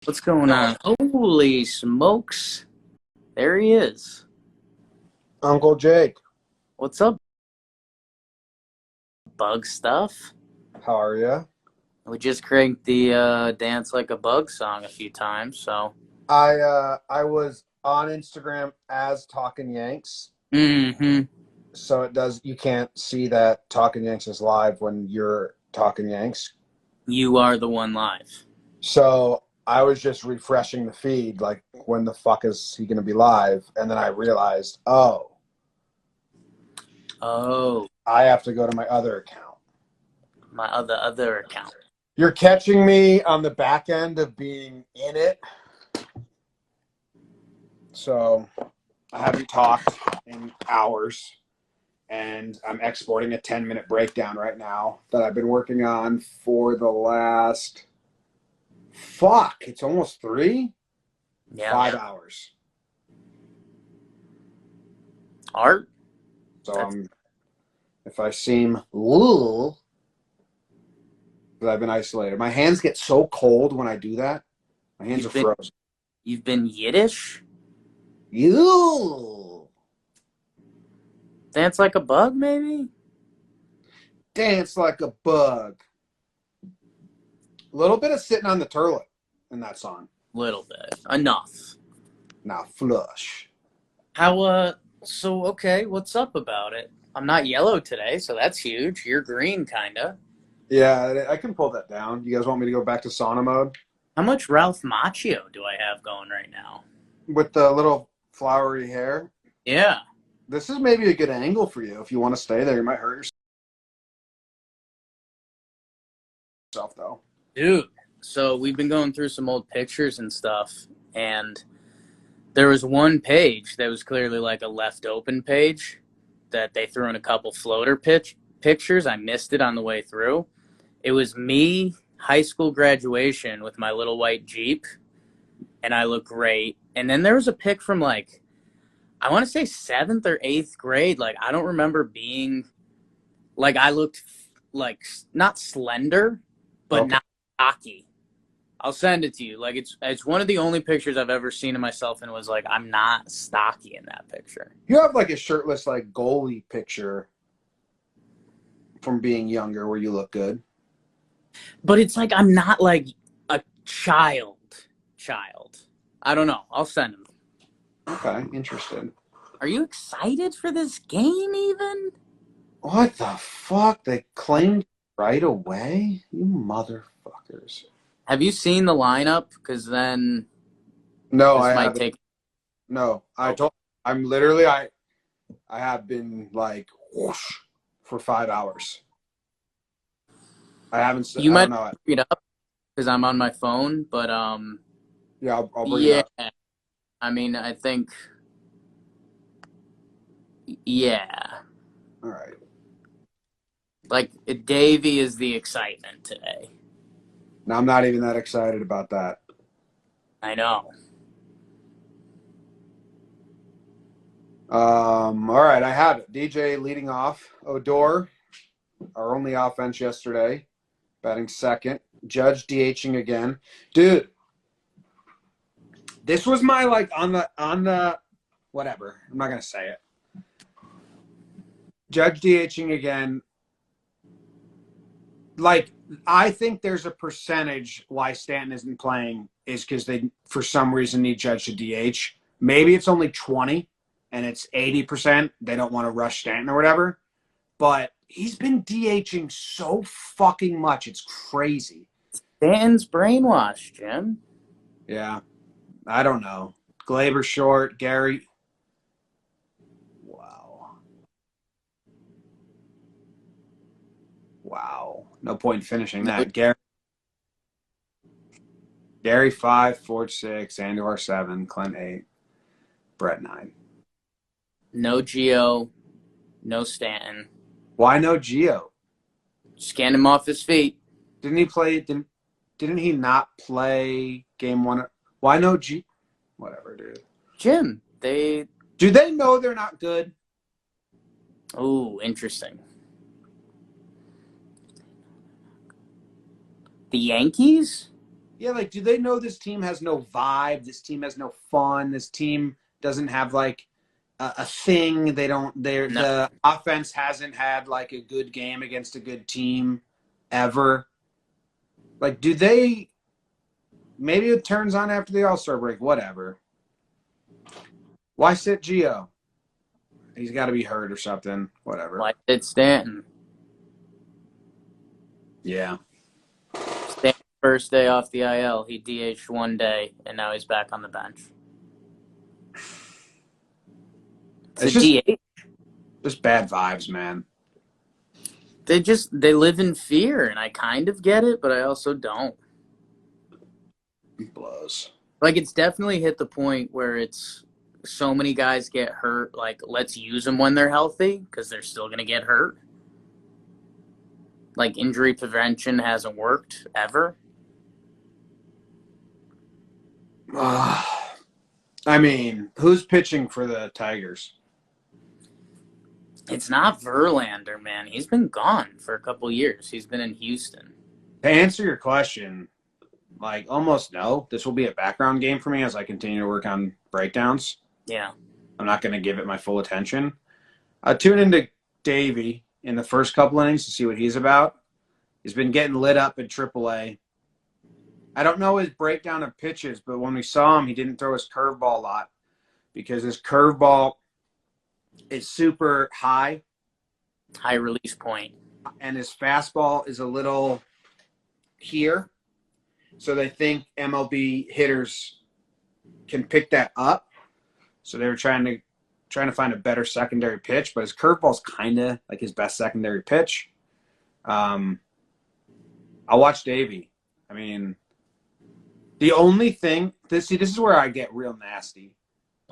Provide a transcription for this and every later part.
What's going on? Holy smokes. There he is. Uncle Jake, What's up, bug stuff? how are you? We just cranked the Dance Like a Bug song a few times, so. I was on Instagram as Talkin Yanks, Mm-hmm. so you can't see that Talkin Yanks is live when you're Talkin Yanks. You are the one live. So I was just refreshing the feed, like when the fuck is he gonna be live? And then I realized, oh, Oh, I have to go to my other account. my other account. You're catching me on the back end of being in it. So I haven't talked in hours. And I'm exporting a 10-minute breakdown right now that I've been working on for the last, it's almost Yeah. 5 hours. Art? So if I seem little, because I've been isolated. My hands get so cold when I do that. My hands are frozen. You've been Yiddish? You Dance Like a Bug, maybe? dance like a bug. A little bit of sitting on the toilet in that song. Little bit. Enough. Now flush. Okay, what's up about it? I'm not yellow today, so that's huge. You're green, kinda. Yeah, I can pull that down. You guys want me to go back to sauna mode? How much Ralph Macchio do I have going right now? With the little flowery hair. Yeah. This is maybe a good angle for you. If you want to stay there, you might hurt yourself, though. Dude, so we've been going through some old pictures and stuff, and there was one page that was clearly like a left open page that they threw in a couple floater pictures. I missed it on the way through. It was me, high school graduation with my little white Jeep, and I look great. And then there was a pic from like, I want to say seventh or eighth grade. Like, I don't remember being, like, I looked like not slender, but Okay. not cocky. I'll send it to you. Like it's one of the only pictures I've ever seen of myself and was like, I'm not stocky in that picture. You have like a shirtless, like goalie picture from being younger where you look good. But it's like I'm not like a child. I don't know. I'll send them. Okay, interesting. Are you excited for this game even? What the fuck? They claimed right away? You motherfuckers. Have you seen the lineup? Because then No, this I might haven't. take. No, Oh, I have been like whoosh for 5 hours. you I might don't know. pick it up because I'm on my phone. But Yeah, I'll bring it yeah. up. I mean, I think yeah. All right. Like Davey is the excitement today. Now I'm not even that excited about that. I know. All right, I have it. DJ leading off. Odor, our only offense yesterday, batting second. Judge DHing again. Dude, this was my like on the whatever. I'm not gonna say it. Judge DHing again. Like, I think there's a percentage why Stanton isn't playing is because they for some reason need Judge to DH. Maybe it's only 20 and it's 80%. They don't want to rush Stanton or whatever. But he's been DHing so fucking much. It's crazy. Stanton's brainwashed, Jim. Yeah. I don't know. Glaber short. Gary. Wow. Wow. No point in finishing No, that. Gary 5, Ford 6, Andor 7, Clint 8, Brett 9. no Geo, no Stanton. Why no Geo? Scanned him off his feet. Didn't he play? Didn't he not play game one? Why no G? Whatever, dude. Jim, Do they know they're not good? Oh, interesting. The Yankees? Yeah, like, do they know this team has no vibe? This team has no fun. This team doesn't have like a thing. They don't. No, The offense hasn't had like a good game against a good team ever. Like, do they? Maybe it turns on after the All-Star break. Whatever. Why sit Gio? He's got to be hurt or something. Whatever. like it's Stanton. Yeah. Stanton first day off the IL, he DH'd one day, and now he's back on the bench. It's just bad vibes, man. They live in fear, and I kind of get it, but I also don't. It blows. Like, it's definitely hit the point where it's so many guys get hurt. Like, let's use them when they're healthy because they're still going to get hurt. Like, injury prevention hasn't worked ever. I mean, who's pitching for the Tigers? It's not Verlander, man. He's been gone for a couple years. He's been in Houston. To answer your question, like almost no. This will be a background game for me as I continue to work on breakdowns. Yeah. I'm not going to give it my full attention. I tune into Davey in the first couple innings to see what he's about. He's been getting lit up in AAA. I don't know his breakdown of pitches, but when we saw him, he didn't throw his curveball a lot because his curveball is super high. High release point. And his fastball is a little here. So they think MLB hitters can pick that up. So they were trying to find a better secondary pitch, but his curveball's kind of like his best secondary pitch. I'll watch Davey. I mean, the only thing this is where I get real nasty.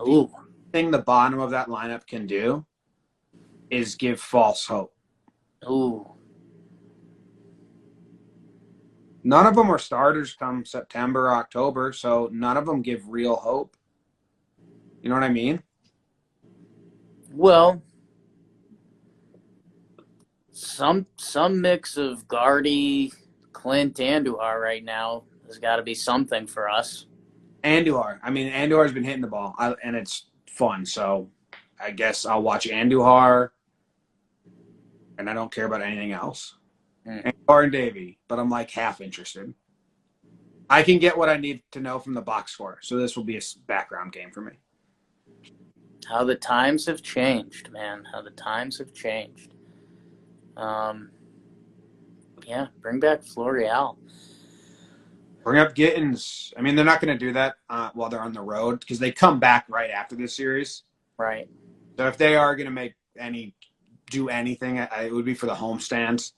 Ooh. The thing the bottom of that lineup can do is give false hope. Ooh. None of them are starters come September or October, so none of them give real hope. You know what I mean? Well, some mix of Gardy, Clint, Andujar right now has got to be something for us. Andujar. I mean, Andujar's been hitting the ball, and it's fun. So I guess I'll watch Andujar, and I don't care about anything else. Andujar and Davey, but I'm like half interested. I can get what I need to know from the box score, so this will be a background game for me. How the times have changed, man. How the times have changed. Yeah, bring back Florial. Bring up Gittins. I mean, they're not going to do that while they're on the road because they come back right after this series. Right. So if they are going to do anything, it would be for the homestands.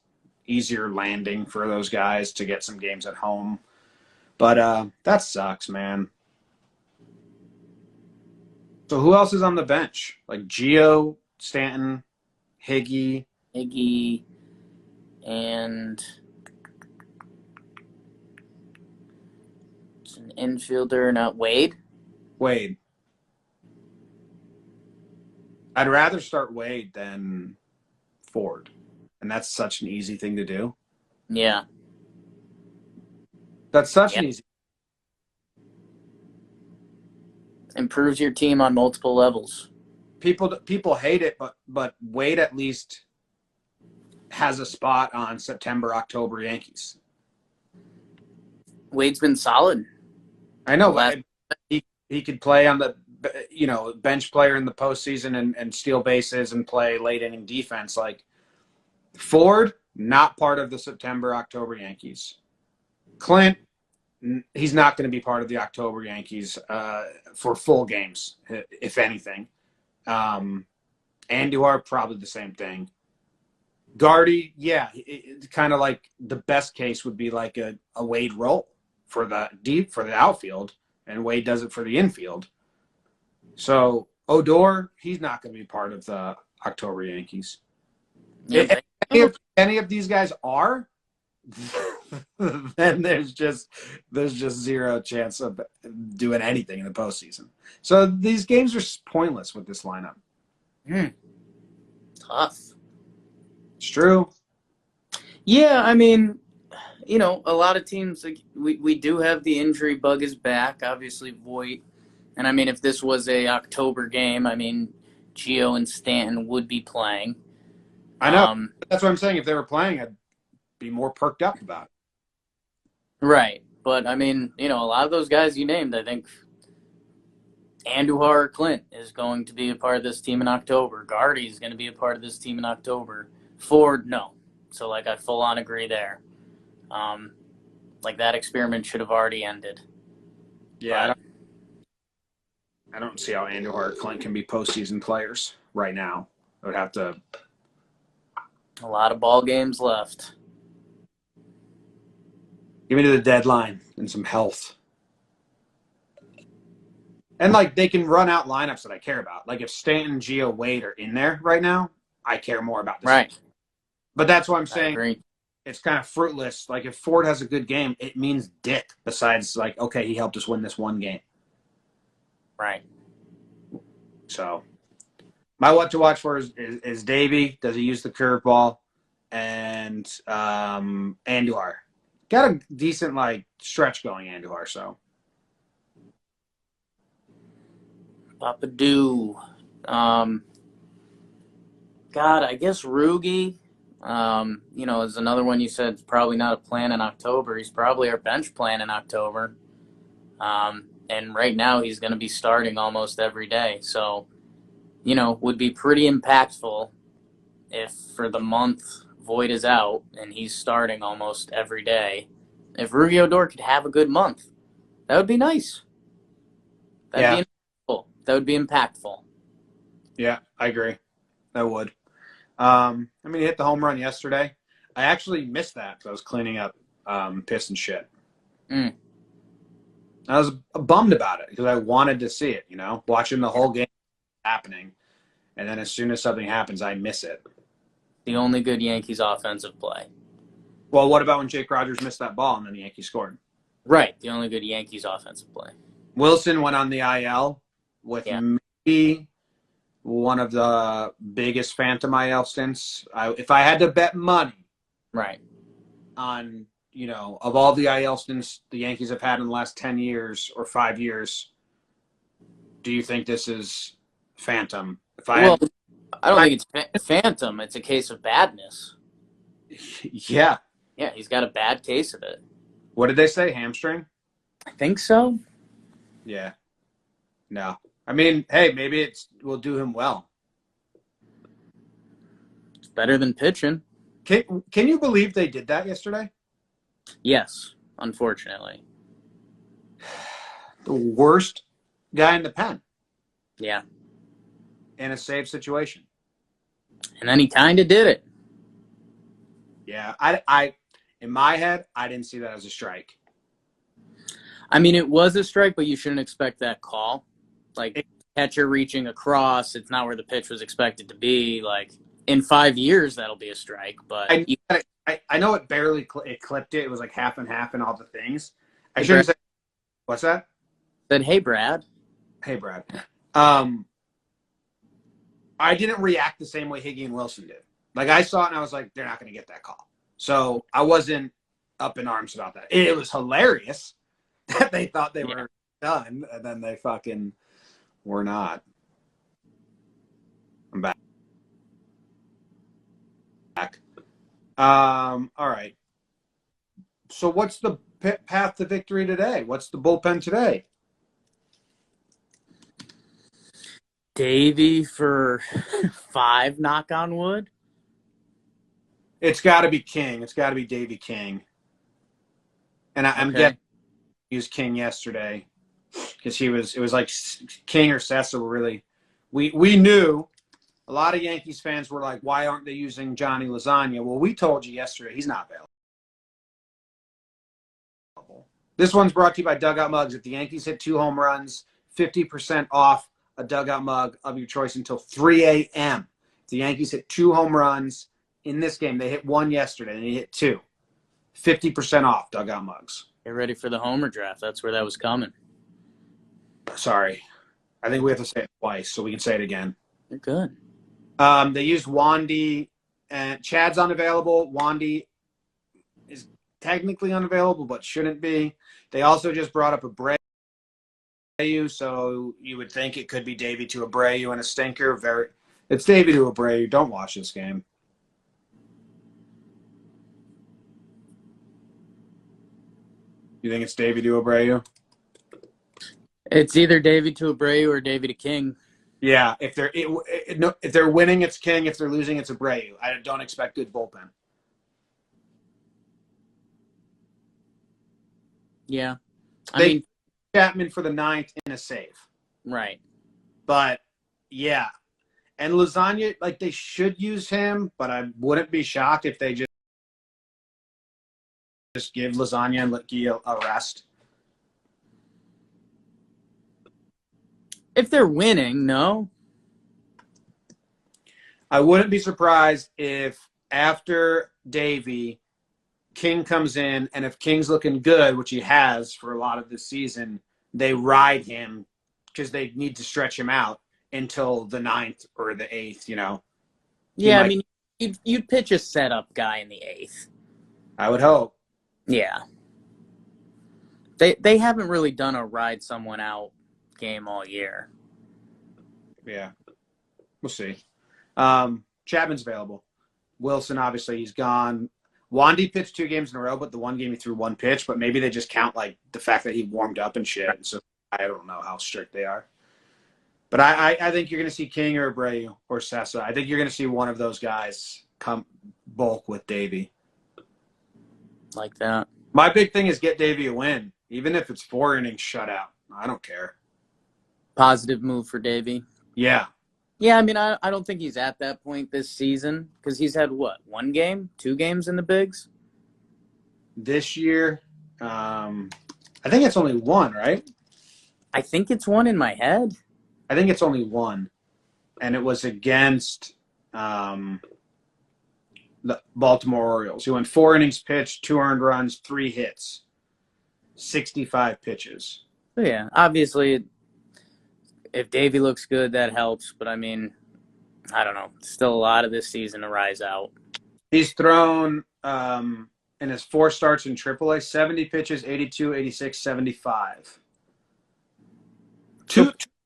Easier landing for those guys to get some games at home. But that sucks, man. So who else is on the bench? Like Gio, Stanton, Higgy, and it's an infielder, not Wade. Wade. I'd rather start Wade than Ford. And that's such an easy thing to do. Yeah. That's such an easy. Improves your team on multiple levels. People hate it, but Wade at least has a spot on September, October Yankees. Wade's been solid. I know. He could play on the bench player in the postseason and steal bases and play late inning defense. Like Ford, not part of the September, October Yankees. Clint, he's not going to be part of the October Yankees for full games, if anything. Andujar, probably the same thing. Gardy, yeah, it's kind of like the best case would be like a Wade role for the outfield, and Wade does it for the infield. So Odor, he's not going to be part of the October Yankees. Yeah, If any of these guys are, then there's just zero chance of doing anything in the postseason. So these games are pointless with this lineup. Tough. It's true. Yeah, I mean, a lot of teams, like we do have the injury bug is back. Obviously, Voit, and I mean, if this was a October game, I mean, Gio and Stanton would be playing. I know. That's what I'm saying. If they were playing, I'd be more perked up about it. Right, but I mean, a lot of those guys you named, I think Andujar or Clint is going to be a part of this team in October. Gardy is going to be a part of this team in October. Ford, no. So, like, I full on agree there. Like, that experiment should have already ended. Yeah, I don't see how Andujar or Clint can be postseason players right now. I would have to. A lot of ball games left. Give me to the deadline and some health. And, like, they can run out lineups that I care about. Like, if Stanton, Gio, Wade are in there right now, I care more about this. Right. But that's what I'm I saying. agree. It's kind of fruitless. Like, if Ford has a good game, it means dick besides, like, okay, he helped us win this one game. Right. So, my what to watch for is Davey. Does he use the curveball? And Andujar. Got a decent, like, stretch going, Andujar, so. Papadou. God, I guess Rugi, is another one you said is probably not a plan in October. He's probably our bench plan in October. And right now he's going to be starting almost every day. So, would be pretty impactful if for the month Voit is out and he's starting almost every day. If Rugi Odor could have a good month, that would be nice. That'd be impactful. That would be impactful. Yeah, I agree. I would. He hit the home run yesterday. I actually missed that because I was cleaning up piss and shit. I was bummed about it because I wanted to see it, watching the whole game happening. And then as soon as something happens, I miss it. The only good Yankees offensive play. Well, what about when Jake Rogers missed that ball and then the Yankees scored? Right, the only good Yankees offensive play. Wilson went on the IL with maybe one of the biggest phantom IL stints. If I had to bet money, right, on of all the IL stints the Yankees have had in the last 10 years or 5 years, do you think this is phantom? I don't think it's phantom. It's a case of badness. Yeah. Yeah, he's got a bad case of it. What did they say? Hamstring? I think so. Yeah. No. I mean, hey, maybe it will do him well. It's better than pitching. Can you believe they did that yesterday? Yes, unfortunately. The worst guy in the pen. Yeah. In a save situation. And then he kind of did it. Yeah, I in my head, I didn't see that as a strike. I mean, it was a strike, but you shouldn't expect that call. Like, catcher reaching across, it's not where the pitch was expected to be. Like, in 5 years, that'll be a strike. But I know it barely it clipped it. It was like half and half and all the things. I shouldn't say. What's that? Said, hey, Brad. Hey, Brad. I didn't react the same way Higgy and Wilson did. Like, I saw it and I was like, they're not going to get that call. So I wasn't up in arms about that. It was hilarious that they thought they were done, and then they fucking were not. I'm back. All right. So what's the path to victory today? What's the bullpen today? Davey for 5, knock on wood. It's got to be King. It's got to be Davey King. And I'm getting he was King yesterday because it was like King or Sessa were really we knew a lot of Yankees fans were like, why aren't they using Johnny Lasagna? Well, we told you yesterday he's not available. This one's brought to you by Dugout Mugs. If the Yankees hit 2 home runs, 50% off a dugout mug of your choice until 3 a.m. If the Yankees hit 2 home runs in this game, they hit 1 yesterday, and they hit 2. 50% off dugout mugs. Get ready for the homer draft. That's where that was coming. Sorry. I think we have to say it twice, so we can say it again. You're good. They used Wandy, and Chad's unavailable. Wandy technically unavailable, but shouldn't be. They also just brought up Abreu, so you would think it could be Davey to Abreu and a stinker. It's Davey to Abreu. Don't watch this game. You think it's Davey to Abreu? It's either Davey to Abreu or Davey to King. Yeah, if they're winning, it's King. If they're losing, it's Abreu. I don't expect good bullpen. Yeah. I mean, Chapman for the 9th in a save. Right. But, yeah. And Lasagna, like, they should use him, but I wouldn't be shocked if they just give Lasagna and Lecky a rest. If they're winning, no. I wouldn't be surprised if after Davey, King comes in, and if King's looking good, which he has for a lot of this season, they ride him because they need to stretch him out until the 9th or the 8th, you know. Yeah, I mean, you'd pitch a setup guy in the 8th. I would hope. Yeah. They haven't really done a ride someone out game all year. Yeah. We'll see. Chapman's available. Wilson, obviously, he's gone. Wandy pitched 2 games in a row, but the one game he threw 1 pitch. But maybe they just count, like, the fact that he warmed up and shit. And so I don't know how strict they are. But I think you're going to see King or Abreu or Sessa. I think you're going to see one of those guys come bulk with Davey. Like that. My big thing is get Davey a win. Even if it's 4 innings shutout. I don't care. Positive move for Davey. Yeah. Yeah, I mean, I don't think he's at that point this season because he's had, what, 1 game, 2 games in the bigs? This year, I think it's only 1, right? I think it's 1 in my head. I think it's only 1. And it was against the Baltimore Orioles. He went 4 innings pitched, 2 earned runs, 3 hits, 65 pitches. So yeah, obviously, if Davey looks good, that helps. But, I mean, I don't know. Still a lot of this season to rise out. He's thrown in his 4 starts in AAA, 70 pitches, 82, 86, 75.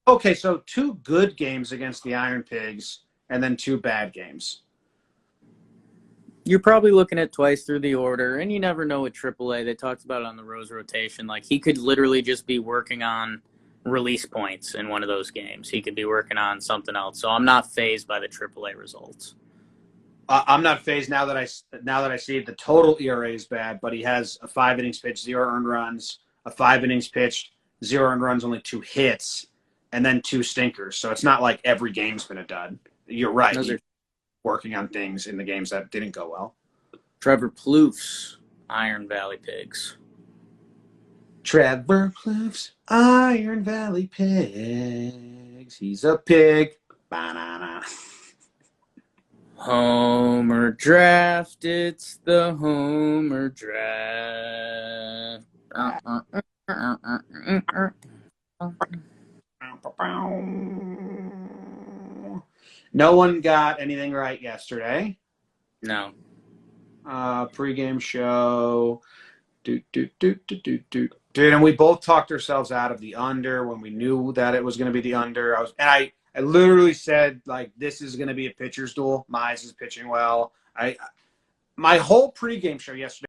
Okay, so 2 good games against the Iron Pigs and then 2 bad games. You're probably looking at twice through the order, and you never know with AAA. They talked about it on the Rose rotation. Like, he could literally just be working on release points in one of those games. He could be working on something else. So I'm not fazed by the AAA results. I'm not fazed now that I see the total ERA is bad, but he has a 5 innings pitched, 0 earned runs, a 5 innings pitched, 0 earned runs, only 2 hits, and then 2 stinkers. So it's not like every game's been a dud. You're right. He's working on things in the games that didn't go well. Trevor Plouffe, Iron Valley Pigs. Trevor Plouffe's Iron Valley Pigs. He's a pig. Banana. Homer draft. It's the Homer draft. No one got anything right yesterday. No. Pre-game show. Dude, and we both talked ourselves out of the under when we knew that it was going to be the under. I literally said, like, this is going to be a pitcher's duel. Mize is pitching well. My whole pregame show yesterday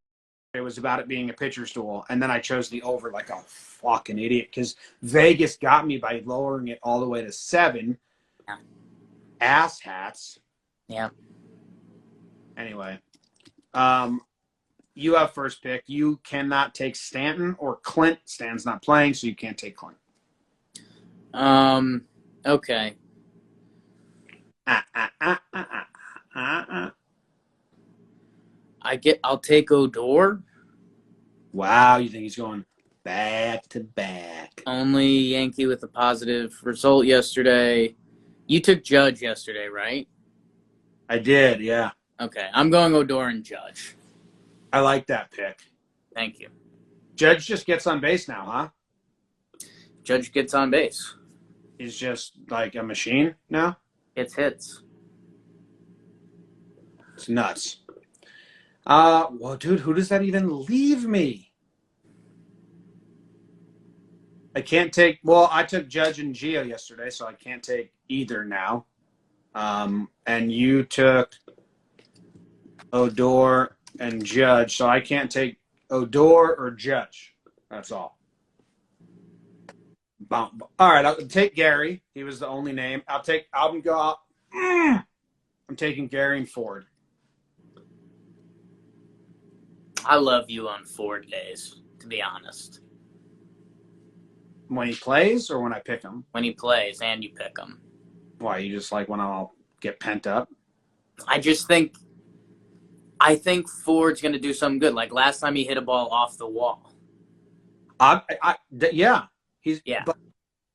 was about it being a pitcher's duel, and then I chose the over like a fucking idiot because Vegas got me by lowering it all the way to 7. Yeah. Ass hats. Yeah. Anyway, you have first pick. You cannot take Stanton or Clint. Stanton's not playing, so you can't take Clint. Okay. I'll take Odor. Wow, you think he's going back to back? Only Yankee with a positive result yesterday. You took Judge yesterday, right? I did, yeah. Okay, I'm going Odor and Judge. I like that pick. Thank you. Judge just gets on base now, huh? Judge gets on base. He's just like a machine now? It's hits. It's nuts. Well, dude, who does that even leave me? I can't take. Well, I took Judge and Gio yesterday, so I can't take either now. And you took Odor and Judge, so I can't take Odor or Judge. That's all. All right, I'll take Gary. He was the only name. I'm taking Gary and Ford. I love you on Ford days, to be honest. When he plays or when I pick him? When he plays and you pick him. Why, you just like when I'll get pent up? I think Ford's going to do something good. Like last time he hit a ball off the wall. Yeah. Yeah.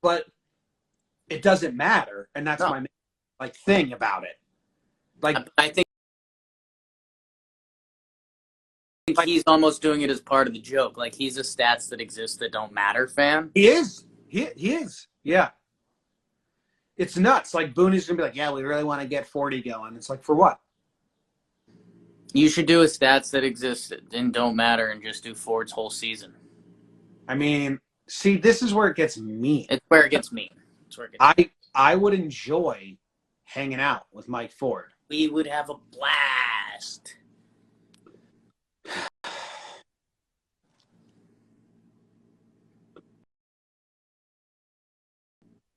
But it doesn't matter, and that's No. my thing about it. I think he's almost doing it as part of the joke. Like he's a stats that exist that don't matter fan. He is. He is. Yeah. It's nuts. Like Booney's gonna be like, yeah, we really want to get 40 going. It's like, for what? You should do a stats that exist and don't matter and just do Ford's whole season. I mean, see, this is where it gets mean. It's where it gets mean. I would enjoy hanging out with Mike Ford. We would have a blast.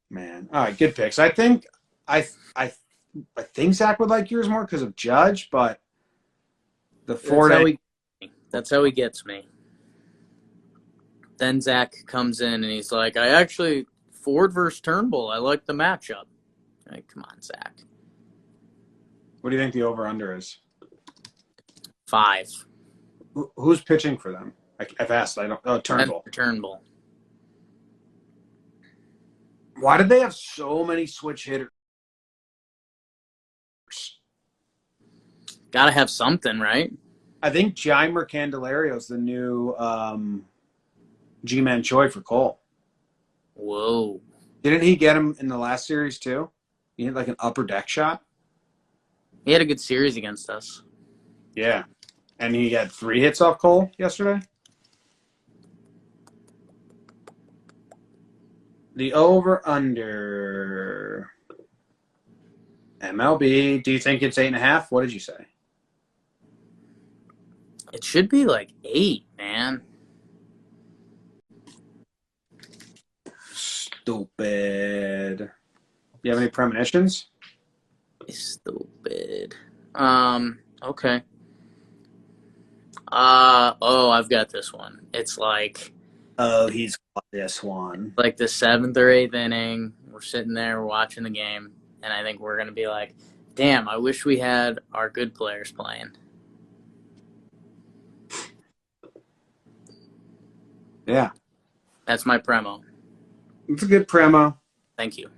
Man. All right, good picks. I think Zach would like yours more because of Judge, but the Ford. That's how he gets me. Then Zach comes in and he's like, Ford versus Turnbull. I like the matchup. Like, come on, Zach. What do you think the over-under is? 5. Who's pitching for them? I've asked. I don't. Oh, Turnbull. Turnbull. Why did they have so many switch hitters? Gotta have something, right? I think Jeimer Candelario's the new G-Man Choi for Cole. Whoa. Didn't he get him in the last series too? He had like an upper deck shot. He had a good series against us. Yeah. And he had 3 hits off Cole yesterday. The over-under MLB. Do you think it's 8.5? What did you say? It should be like 8, man. Stupid. You have any premonitions? Stupid. Okay. I've got this one. It's like Oh, he's got this one. like the 7th or 8th inning. We're sitting there, we're watching the game, and I think we're gonna be like, damn, I wish we had our good players playing. Yeah. That's my premo. It's a good premo. Thank you.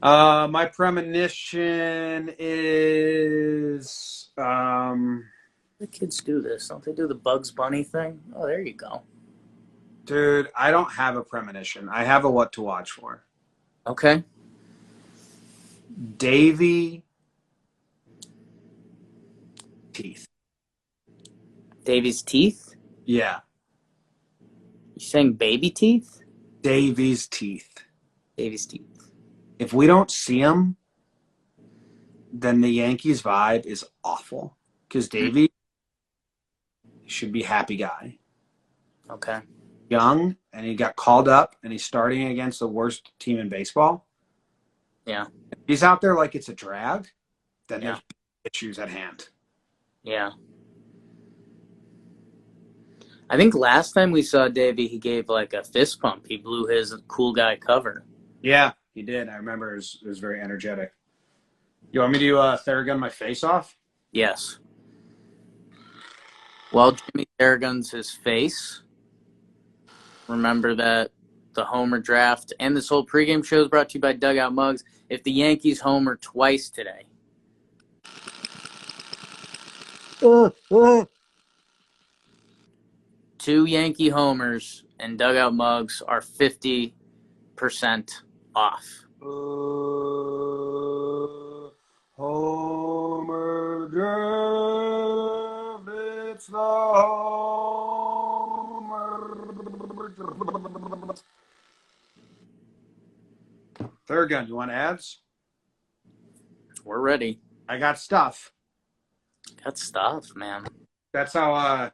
My premonition is The kids do this, don't they? Do the Bugs Bunny thing? Oh, there you go. dude, I don't have a premonition. I have a what to watch for. Okay. Davy teeth. Davy's teeth? Yeah. You saying baby teeth? Davy's teeth. Davy's teeth. If we don't see him, then the Yankees vibe is awful. Because Davy should be happy guy. Okay. Young, and he got called up, and he's starting against the worst team in baseball. Yeah. If he's out there like it's a drag, then Yeah. there's issues at hand. Yeah. I think last time we saw Davey, he gave like a fist pump. He blew his cool guy cover. Yeah, he did. I remember it was very energetic. You want me to Theragun my face off? Yes. While Jimmy Theraguns his face, remember that the Homer draft and this whole pregame show is brought to you by Dugout Mugs. If the Yankees homer twice today, 2 Yankee homers and Dugout Mugs are 50% off. Homer. of the draft. It's the home. Third gun, you want ads? We're ready. I got stuff. Got stuff, man. That's how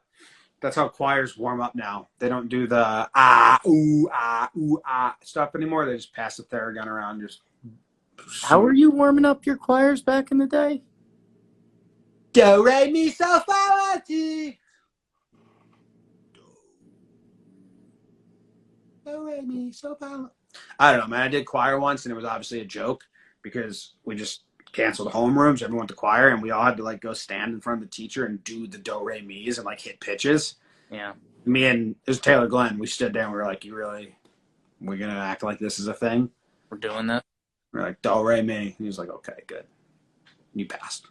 choirs warm up now. They don't do the ooh stuff anymore. They just pass the Theragun around. Just how were you warming up your choirs back in the day? Do re mi so fa la ti. Do re mi so fa la. I don't know, man. I did choir once, and it was obviously a joke because we just canceled homerooms. Everyone went to choir, and we all had to like go stand in front of the teacher and do the do re mi's and like hit pitches. Yeah. Me and it was Taylor Glenn. We stood there and we were like, we're gonna act like this is a thing? We're doing that. We're like, do re mi. And he was like, okay, good. You passed.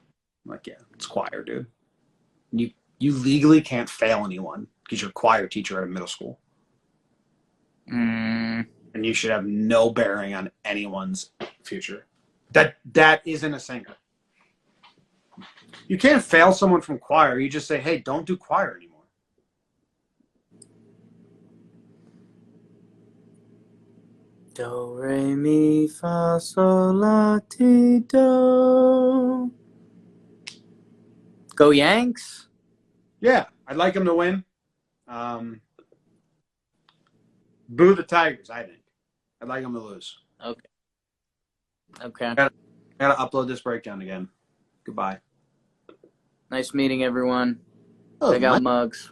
I'm like, yeah, it's choir, dude. You legally can't fail anyone because you're a choir teacher at a middle school. And you should have no bearing on anyone's future. That isn't a singer. You can't fail someone from choir. You just say, hey, don't do choir anymore. Do, re, mi, fa, sol, la, ti, do. Go Yanks. Yeah, I'd like them to win. Boo the Tigers, I think. I'd like them to lose. Okay. Gotta upload this breakdown again. Goodbye. Nice meeting everyone. Oh, Check out mugs.